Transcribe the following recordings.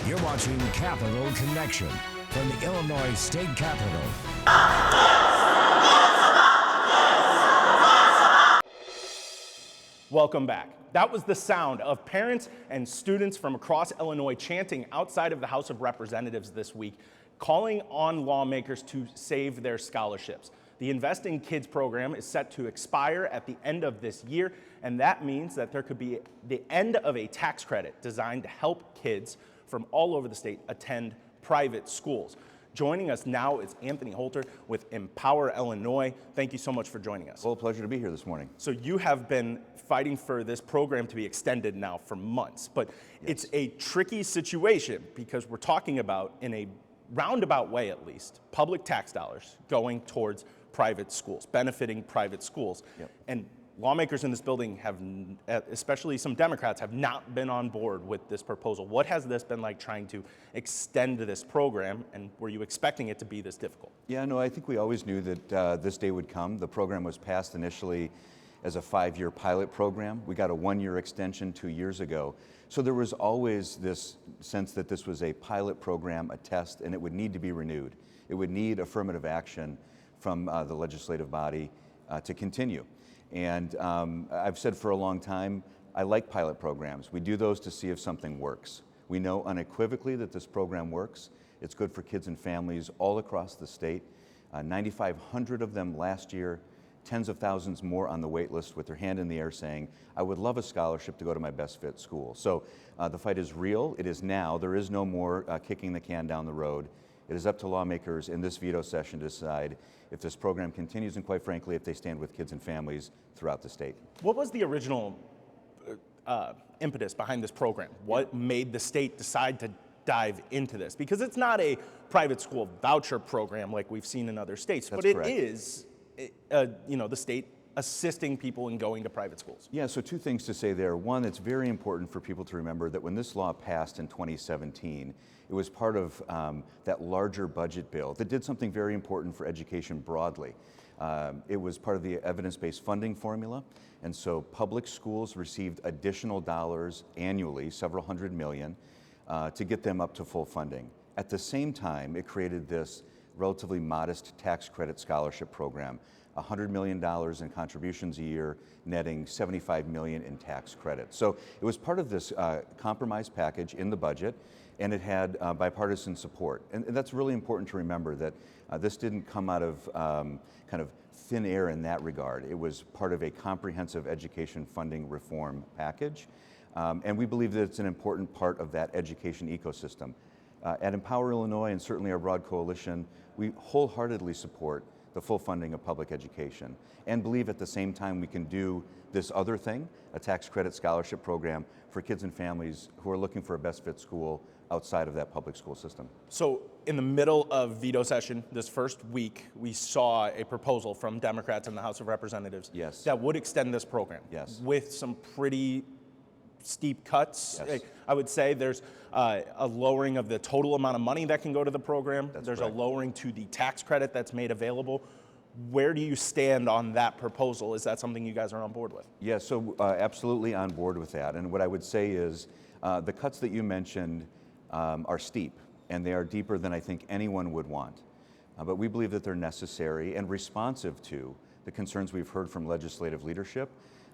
You're watching Capital Connection from the Illinois State Capitol. Welcome back. That was the sound of parents and students from across Illinois chanting outside of the House of Representatives this week, calling on lawmakers to save their scholarships. The Invest in Kids program is set to expire at the end of this year, and that means that there could be the end of a tax credit designed to help kids from all over the state attend private schools. Joining us now is Anthony Holter with Empower Illinois. Thank you so much for joining us. Well, a pleasure to be here this morning. So you have been fighting for this program to be extended now for months, but It's a tricky situation because we're talking about, in a roundabout way at least, public tax dollars going towards private schools, benefiting private schools. And lawmakers in this building have, especially some Democrats, have not been on board with this proposal. What has this been like trying to extend this program, and were you expecting it to be this difficult? Yeah, no, I think we always knew that this day would come. The program was passed initially as a 5-year pilot program. We got a 1-year extension 2 years ago. So there was always this sense that this was a pilot program, a test, and it would need to be renewed. It would need affirmative action from the legislative body to continue. And I've said for a long time, I like pilot programs. We do those to see if something works. We know unequivocally that this program works. It's good for kids and families all across the state. 9,500 of them last year, tens of thousands more on the wait list with their hand in the air saying, I would love a scholarship to go to my best fit school. So the fight is real. It is now. There is no more kicking the can down the road. It is up to lawmakers in this veto session to decide if this program continues and, quite frankly, if they stand with kids and families throughout the state. What was the original impetus behind this program? What made the state decide to dive into this? Because it's not a private school voucher program like we've seen in other states, That's but it correct. is, the state assisting people in going to private schools. Yeah, so 2 things to say there. One, it's very important for people to remember that when this law passed in 2017, it was part of that larger budget bill that did something very important for education broadly. It was part of the evidence-based funding formula, and so public schools received additional dollars annually, several hundred million, to get them up to full funding. At the same time, it created this relatively modest tax credit scholarship program, $100 million in contributions a year, netting $75 million in tax credits. So it was part of this compromise package in the budget, and it had bipartisan support. And that's really important to remember, that this didn't come out of kind of thin air in that regard. It was part of a comprehensive education funding reform package, and we believe that it's an important part of that education ecosystem. At Empower Illinois, and certainly our broad coalition, we wholeheartedly support the full funding of public education, and believe at the same time we can do this other thing, a tax credit scholarship program for kids and families who are looking for a best fit school outside of that public school system. So in the middle of veto session this first week, we saw a proposal from Democrats in the House of Representatives that would extend this program with some pretty steep cuts. I would say there's a lowering of the total amount of money that can go to the program. There's a lowering to the tax credit that's made available. Where do you stand on that proposal? Is that something you guys are on board with? Yeah, so absolutely on board with that. And what I would say is the cuts that you mentioned are steep, and they are deeper than I think anyone would want. But we believe that they're necessary and responsive to the concerns we've heard from legislative leadership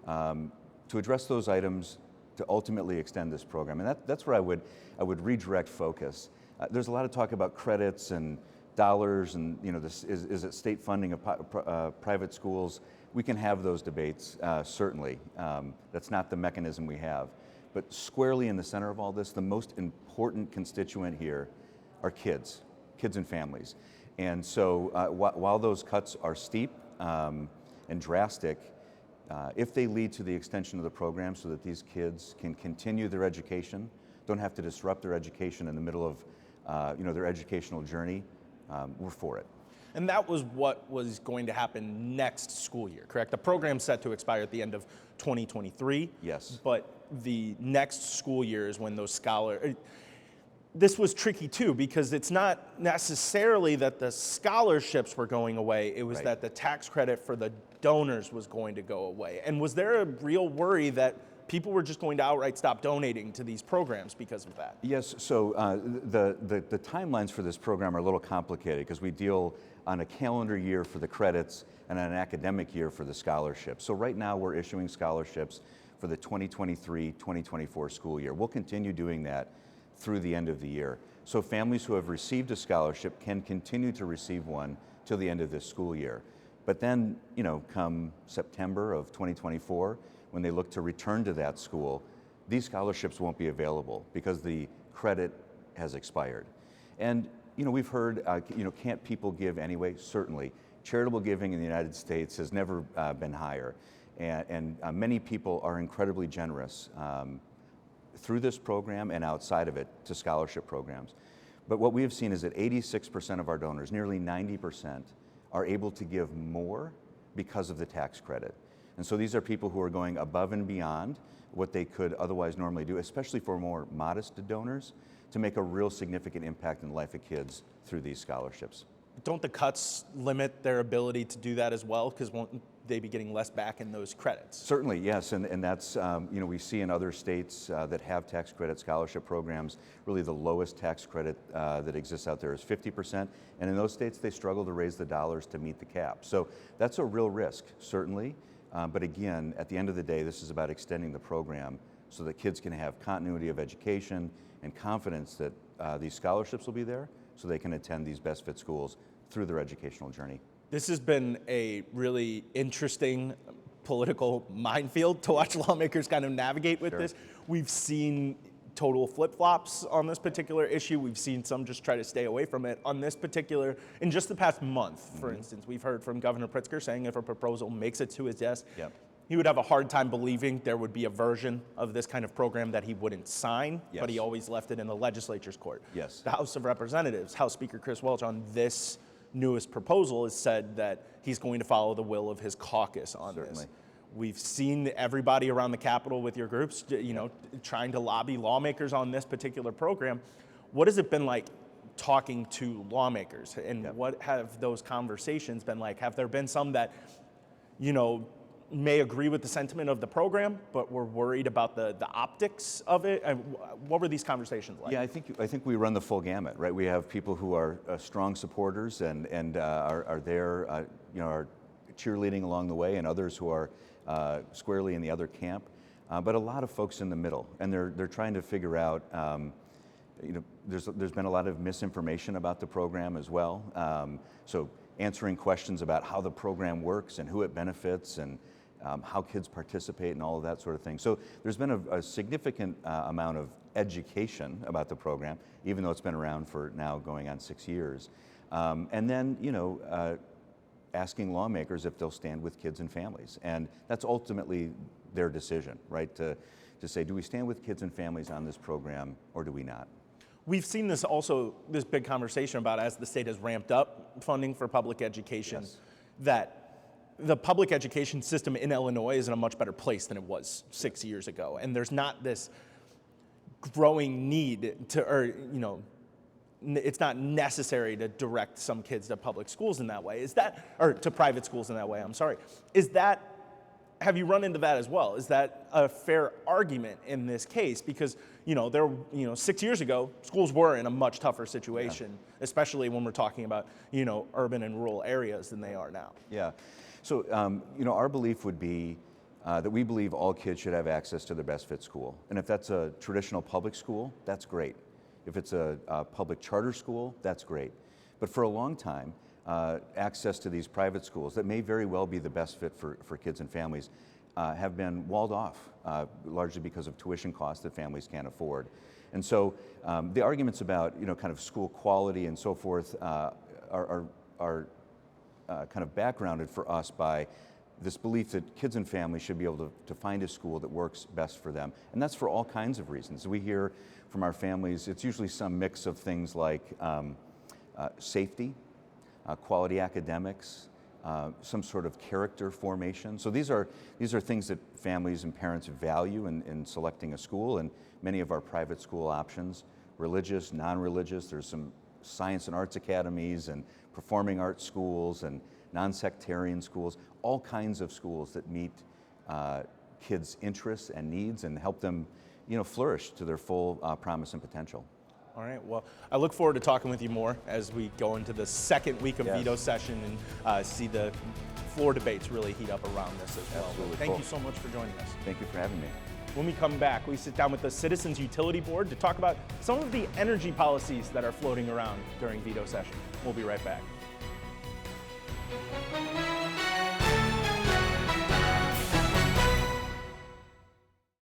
to address those items to ultimately extend this program. And that's where I would redirect focus. There's a lot of talk about credits and dollars, and this is it state funding of private schools? We can have those debates, certainly. That's not the mechanism we have. But squarely in the center of all this, the most important constituent here are kids and families. And so while those cuts are steep and drastic, if they lead to the extension of the program so that these kids can continue their education, don't have to disrupt their education in the middle of their educational journey, we're for it. And that was what was going to happen next school year, correct? The program's set to expire at the end of 2023. Yes. But the next school year is when those scholars... This was tricky too, because it's not necessarily that the scholarships were going away, it was that the tax credit for the donors was going to go away. And was there a real worry that people were just going to outright stop donating to these programs because of that. Yes, so the timelines for this program are a little complicated because we deal on a calendar year for the credits and on an academic year for the scholarships. So right now we're issuing scholarships for the 2023-2024 school year. We'll continue doing that through the end of the year. So families who have received a scholarship can continue to receive one till the end of this school year. But then, you know, come September of 2024, when they look to return to that school, these scholarships won't be available because the credit has expired. And, you know, we've heard, you know, can't people give anyway? Certainly. Charitable giving in the United States has never been higher. And many people are incredibly generous through this program and outside of it to scholarship programs. But what we have seen is that 86% of our donors, nearly 90%, are able to give more because of the tax credit. And so these are people who are going above and beyond what they could otherwise normally do, especially for more modest donors, to make a real significant impact in the life of kids through these scholarships. Don't the cuts limit their ability to do that as well? Because won't they be getting less back in those credits? Certainly, yes, and that's, you know, we see in other states that have tax credit scholarship programs, really the lowest tax credit that exists out there is 50%, and in those states they struggle to raise the dollars to meet the cap. So that's a real risk, certainly, but again, at the end of the day, this is about extending the program so that kids can have continuity of education and confidence that these scholarships will be there so they can attend these best fit schools through their educational journey. This has been a really interesting political minefield to watch lawmakers kind of navigate with this. We've seen total flip-flops on this particular issue. We've seen some just try to stay away from it. On this particular, in just the past month, for instance, we've heard from Governor Pritzker saying if a proposal makes it to his desk, he would have a hard time believing there would be a version of this kind of program that he wouldn't sign, but he always left it in the legislature's court. The House of Representatives, House Speaker Chris Welch, on this newest proposal has said that he's going to follow the will of his caucus on this. We've seen everybody around the Capitol with your groups, you know, trying to lobby lawmakers on this particular program. What has it been like talking to lawmakers, and what have those conversations been like? Have there been some that, you know, may agree with the sentiment of the program, but we're worried about the optics of it? And what were these conversations like? Yeah, I think we run the full gamut, right? We have people who are strong supporters and are there, you know, are cheerleading along the way, and others who are squarely in the other camp. But a lot of folks in the middle, and they're trying to figure out. You know, there's been a lot of misinformation about the program as well. So answering questions about how the program works and who it benefits and how kids participate and all of that sort of thing. So there's been a significant amount of education about the program, even though it's been around for now going on 6 years. And then, you know, asking lawmakers if they'll stand with kids and families. And that's ultimately their decision, right? To say, do we stand with kids and families on this program or do we not? We've seen this also, this big conversation about as the state has ramped up funding for public education, that the public education system in Illinois is in a much better place than it was 6 years ago. And there's not this growing need to, or, you know, it's not necessary to direct some kids to public schools in that way. Is that, or to private schools in that way, I'm sorry. Is that, have you run into that as well? Is that a fair argument in this case? Because, you know, 6 years ago, schools were in a much tougher situation, especially when we're talking about, you know, urban and rural areas than they are now. Yeah. So, you know, our belief would be that we believe all kids should have access to their best fit school. And if that's a traditional public school, that's great. If it's a public charter school, that's great. But for a long time, access to these private schools that may very well be the best fit for kids and families have been walled off, largely because of tuition costs that families can't afford. And so the arguments about, you know, kind of school quality and so forth are kind of backgrounded for us by this belief that kids and families should be able to find a school that works best for them. And that's for all kinds of reasons. We hear from our families, it's usually some mix of things like safety, quality academics, some sort of character formation. So these are things that families and parents value in selecting a school, and many of our private school options, religious, non-religious, there's some science and arts academies and performing arts schools and non-sectarian schools, all kinds of schools that meet kids' interests and needs and help them, flourish to their full promise and potential. All right, well, I look forward to talking with you more as we go into the second week of Yes. veto session and see the floor debates really heat up around this as well. Absolutely. Thank Cool. you so much for joining us. Thank you for having me. When we come back, we sit down with the Citizens Utility Board to talk about some of the energy policies that are floating around during veto session. We'll be right back.